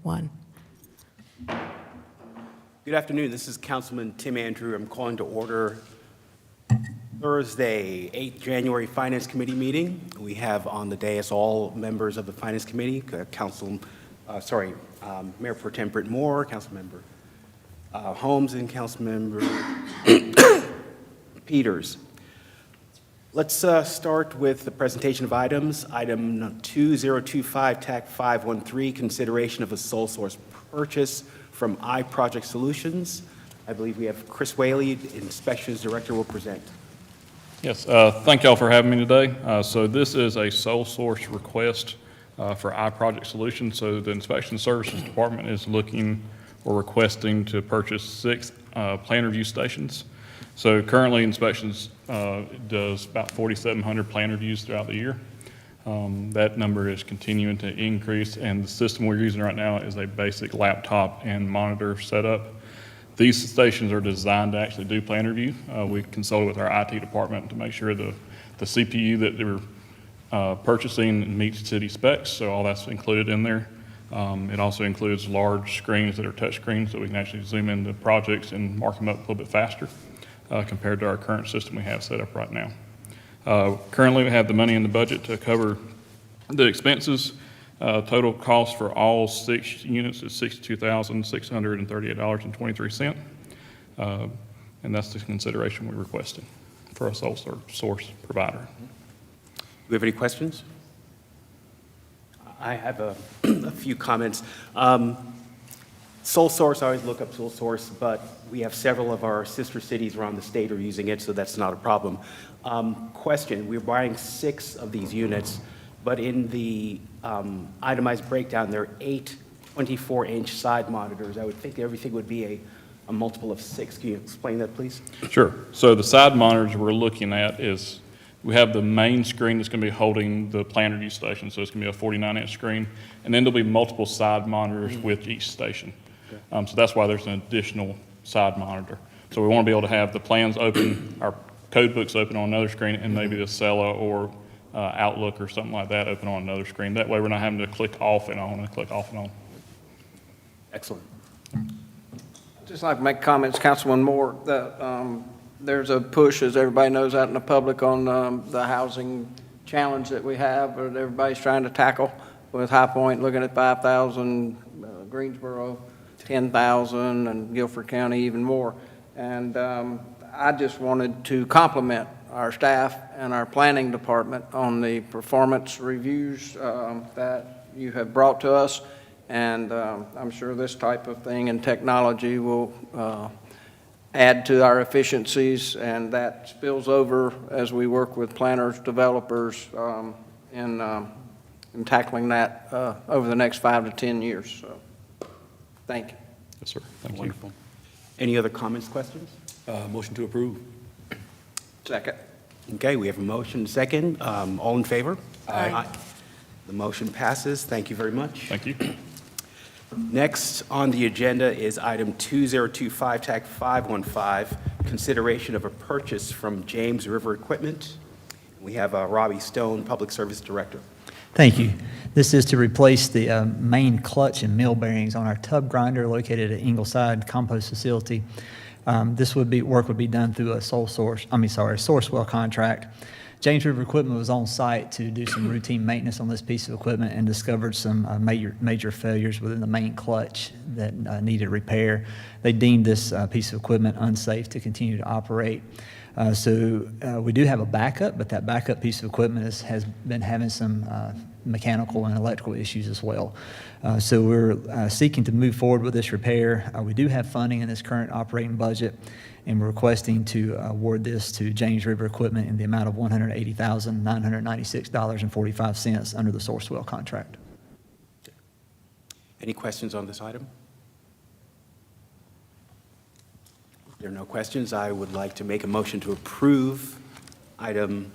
1. Good afternoon. This is Councilman Tim Andrew. I'm calling to order Thursday, 8th January Finance Committee meeting. We have on the dais all members of the Finance Committee, Mayor Pro Tem Britt Moore, Councilmember Holmes, and Councilmember Peters. Let's start with the presentation of items. Item 2025, TAC 513, consideration of a sole source purchase from iProject Solutions. I believe we have Chris Whaley, Inspections Director, will present. Yes, thank y'all for having me today. So this is a sole source request for iProject Solutions. So the Inspection Services Department is looking or requesting to purchase 6 plan review stations. So currently Inspections does about 4,700 plan reviews throughout the year. That number is continuing to increase, and the system we're using right now is a basic laptop and monitor setup. These stations are designed to actually do plan review. We consulted with our IT department to make sure the CPU that they're purchasing meets city specs, so all that's included in there. It also includes large screens that are touch screens, so we can actually zoom into projects and mark them up a little bit faster compared to our current system we have set up right now. Currently, we have the money in the budget to cover the expenses. Total cost for all 6 units is $62,638.23. And that's the consideration we're requesting for a sole source provider. Do we have any questions? I have a few comments. Sole source, I always look up sole source, but we have several of our sister cities around the state are using it, so that's not a problem. Question, we're buying 6 of these units, but in the itemized breakdown, there are 8 24-inch side monitors. I would think everything would be a multiple of 6. Can you explain that, please? Sure. So the side monitors we're looking at is, we have the main screen that's going to be holding the plan review station, so it's going to be a 49-inch screen, and then there'll be multiple side monitors with each station. So that's why there's an additional side monitor. So we want to be able to have the plans open, our code books open on another screen, and maybe the Acela or Outlook or something like that open on another screen. That way we're not having to click off and on and click off and on. Excellent. Just like to make comments, Councilman Moore, that there's a push, as everybody knows, out in the public on the housing challenge that we have, that everybody's trying to tackle with High Point, looking at 5,000, Greensboro, 10,000, and Guilford County even more. And I just wanted to compliment our staff and our planning department on the performance reviews that you have brought to us. And I'm sure this type of thing and technology will add to our efficiencies, and that spills over as we work with planners, developers in tackling that over the next 5 to 10 years. So, thank you. Yes, sir. Thank Wonderful. Any other comments, questions? Motion to approve. Second. Okay, we have a motion, second. All in favor? Aye. The motion passes. Thank you very much. Thank you. Next on the agenda is item 2025, TAC 515, consideration of a purchase from James River Equipment. We have Robbie Stone, Public Service Director. Thank you. This is to replace the main clutch and mill bearings on our tub grinder located at Ingleside Compost Facility. This work would be done through a Sourcewell contract. James River Equipment was on site to do some routine maintenance on this piece of equipment and discovered some major failures within the main clutch that needed repair. They deemed this piece of equipment unsafe to continue to operate. So we do have a backup, but that backup piece of equipment has been having some mechanical and electrical issues as well. So we're seeking to move forward with this repair. We do have funding in this current operating budget, and we're requesting to award this to James River Equipment in the amount of $180,996.45 under the Sourcewell contract. Any questions on this item? If there are no questions, I would like to make a motion to approve item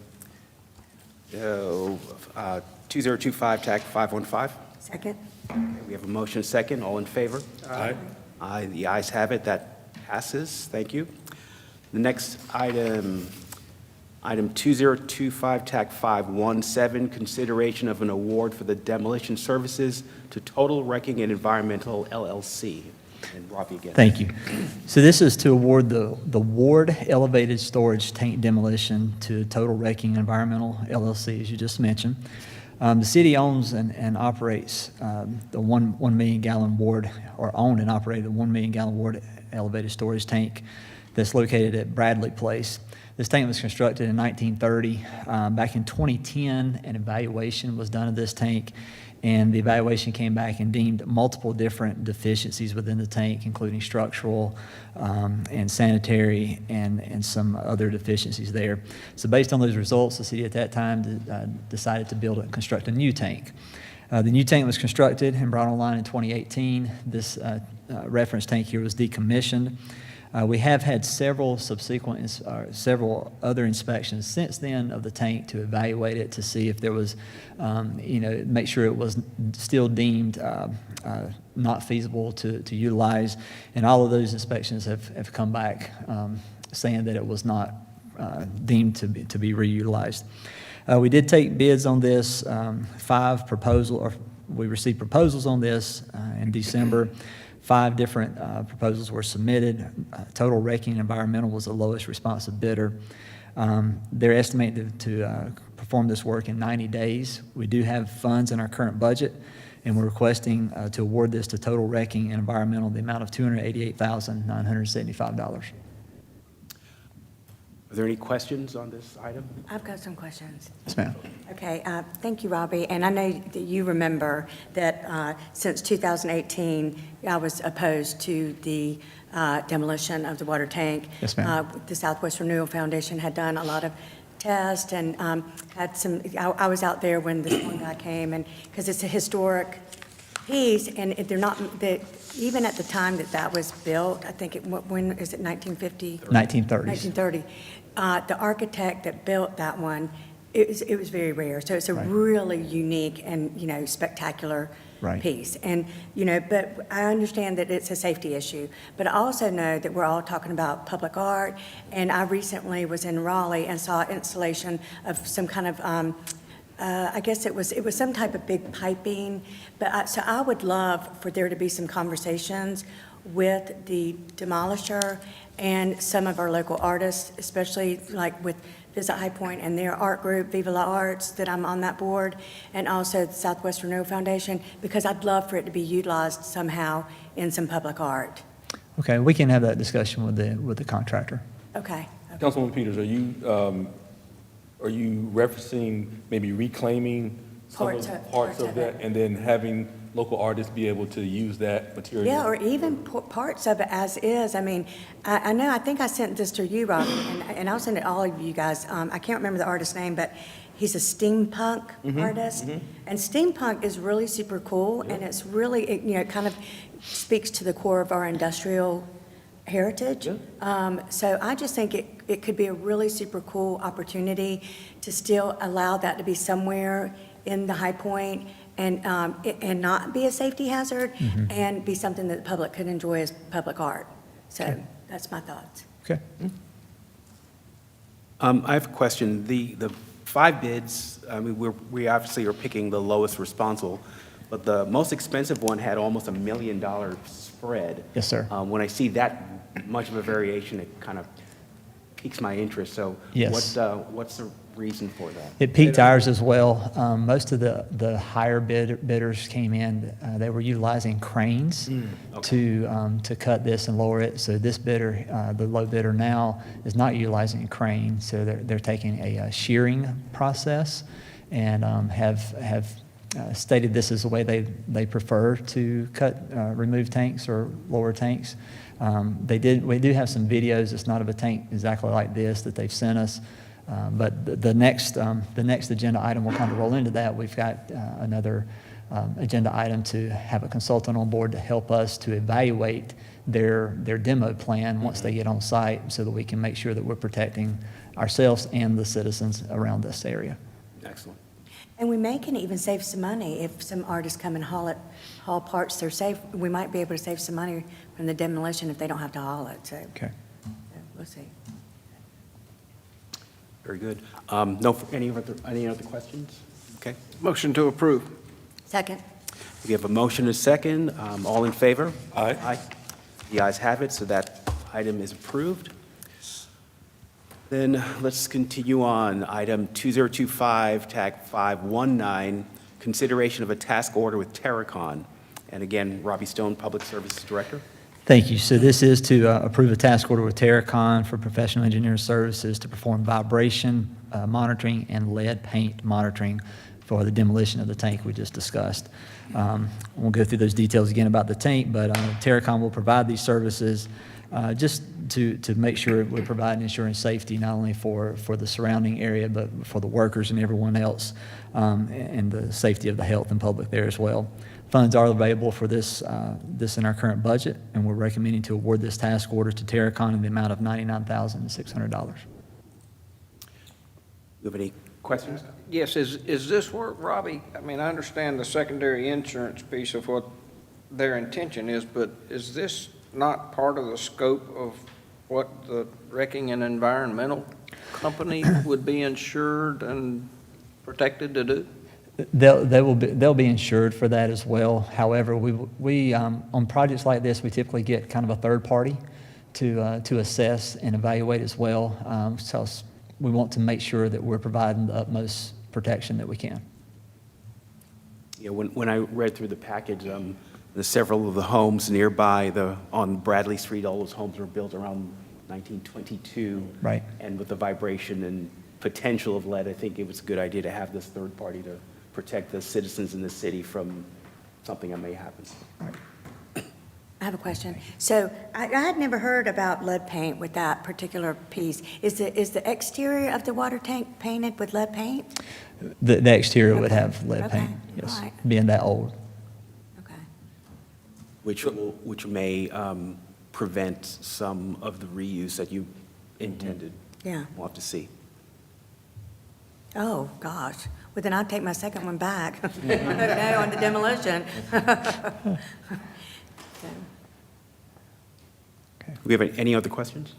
2025, TAC 515. Second. We have a motion, second. All in favor? Aye. Aye. The ayes have it. That passes. Thank you. The next item Item 2025, TAC 517, consideration of an award for the demolition services to Total Wrecking and Environmental LLC. And Rafi again. Thank you. So this is to award the Ward Elevated Storage Tank Demolition to Total Wrecking Environmental LLC, as you just mentioned. The city owns and operates the 1 million gallon Ward, or owned and operated the 1 million gallon Ward Elevated Storage Tank that's located at Bradley Place. This tank was constructed in 1930. Back in 2010, an evaluation was done of this tank, and the evaluation came back and deemed multiple different deficiencies within the tank, including structural and sanitary and some other deficiencies there. So based on those results, the city at that time decided to construct a new tank. The new tank was constructed and brought online in 2018. This reference tank here was decommissioned. We have had several several other inspections since then of the tank to evaluate it, to see if there was, make sure it was still deemed not feasible to utilize. And all of those inspections have come back saying that it was not deemed to be reutilized. We did take bids on this, we received proposals on this in December. 5 different proposals were submitted. Total Wrecking Environmental was the lowest responsive bidder. They're estimated to perform this work in 90 days. We do have funds in our current budget, and we're requesting to award this to Total Wrecking and Environmental in the amount of $288,975. Are there any questions on this item? I've got some questions. Yes, ma'am. Okay, thank you, Robbie. And I know that you remember that since 2018, I was opposed to the demolition of the water tank. Yes, ma'am. The Southwest Renewal Foundation had done a lot of tests and had some, I was out there when this one guy came, and because it's a historic piece, and they're not, even at the time that was built, I think, when is it, 1950? 1930s. 1930. The architect that built that one, it was very rare. So it's a Right. really unique and, spectacular Right. piece. And, but I understand that it's a safety issue. But I also know that we're all talking about public art. And I recently was in Raleigh and saw installation of some kind of, I guess it was some type of big piping. But so I would love for there to be some conversations with the demolisher and some of our local artists, especially like with Visit High Point and their art group, Viva La Arts, that I'm on that board, and also the Southwest Renewal Foundation, because I'd love for it to be utilized somehow in some public art. Okay, we can have that discussion with the contractor. Okay. Councilwoman Peters, are you referencing maybe reclaiming some Parts of of- parts of it. that and then having local artists be able to use that material? Yeah, or even parts of it as is. I mean, I know, I think I sent this to you, Robin, and I'll send it to all of you guys. I can't remember the artist's name, but he's a steampunk artist. And steampunk is really super cool, and it's really, it kind of speaks to the core of our industrial heritage. So I just think it could be a really super cool opportunity to still allow that to be somewhere in the High Point and not be a safety hazard and be something that the public could enjoy as public art. So that's my thoughts. Okay. I have a question. The 5 bids, I mean, we obviously are picking the lowest responsible, but the most expensive one had almost $1 million spread. Yes, sir. When I see that much of a variation, it kind of piques my interest. So Yes. what's the reason for that? It piqued ours as well. Most of the higher bidders came in, they were utilizing cranes to cut this and lower it. So this bidder, the low bidder now, is not utilizing a crane. So they're taking a shearing process and have stated this is the way they prefer to remove tanks or lower tanks. We do have some videos. It's not of a tank exactly like this that they've sent us. But the next agenda item will kind of roll into that. We've got another agenda item to have a consultant on board to help us to evaluate their demo plan once they get on site, so that we can make sure that we're protecting ourselves and the citizens around this area. Excellent. And we can even save some money if some artists come and haul parts. We might be able to save some money from the demolition if they don't have to haul it. So Okay. we'll see. Very good. Any other questions? Okay. Motion to approve. Second. We have a motion and a second. All in favor? Aye. Aye. The ayes have it, so that item is approved. Then let's continue on. Item 2025, tag 519, consideration of a task order with Terracon. And again, Robbie Stone, Public Services Director. Thank you. So this is to approve a task order with Terracon for professional engineering services to perform vibration monitoring and lead paint monitoring for the demolition of the tank we just discussed. I won't go through those details again about the tank, but Terracon will provide these services just to make sure we're providing ensuring safety not only for the surrounding area, but for the workers and everyone else, and the safety of the health and public there as well. Funds are available for this in our current budget, and we're recommending to award this task order to Terracon in the amount of $99,600. You have any questions? Yes, is this work, Robbie, I mean, I understand the secondary insurance piece of what their intention is, but is this not part of the scope of what the wrecking and environmental company would be insured and protected to do? They'll be insured for that as well. However, we on projects like this, we typically get kind of a third party to assess and evaluate as well. So we want to make sure that we're providing the utmost protection that we can. Yeah, when I read through the package, the several of the homes nearby on Bradley Street, all those homes were built around 1922. Right. And with the vibration and potential of lead, I think it was a good idea to have this third party to protect the citizens in the city from something that may happen. I have a question. So I had never heard about lead paint with that particular piece. Is the exterior of the water tank painted with lead paint? The exterior would Okay. have lead Okay. paint, yes, All right. being that old. Okay. Which may prevent some of the reuse that you intended. Yeah. We'll have to see. Oh, gosh. Well, then I'll take my second one back. No, on the demolition. So, Do we have any other questions?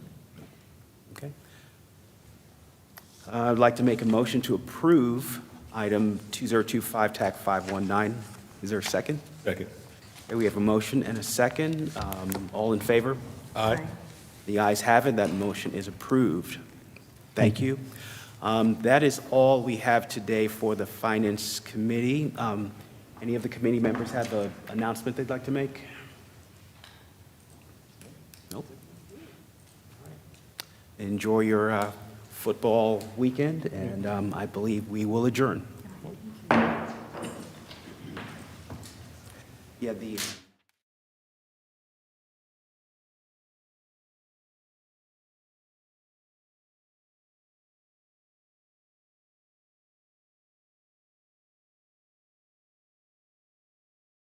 Okay. I'd like to make a motion to approve item 2025, TAC 519. Is there a second? Second. Okay, we have a motion and a second. All in favor? Aye. The ayes have it. That motion is approved. Thank you. That is all we have today for the Finance Committee. Any of the committee members have an announcement they'd like to make? Nope. Enjoy your football weekend, and I believe we will adjourn. Yeah, the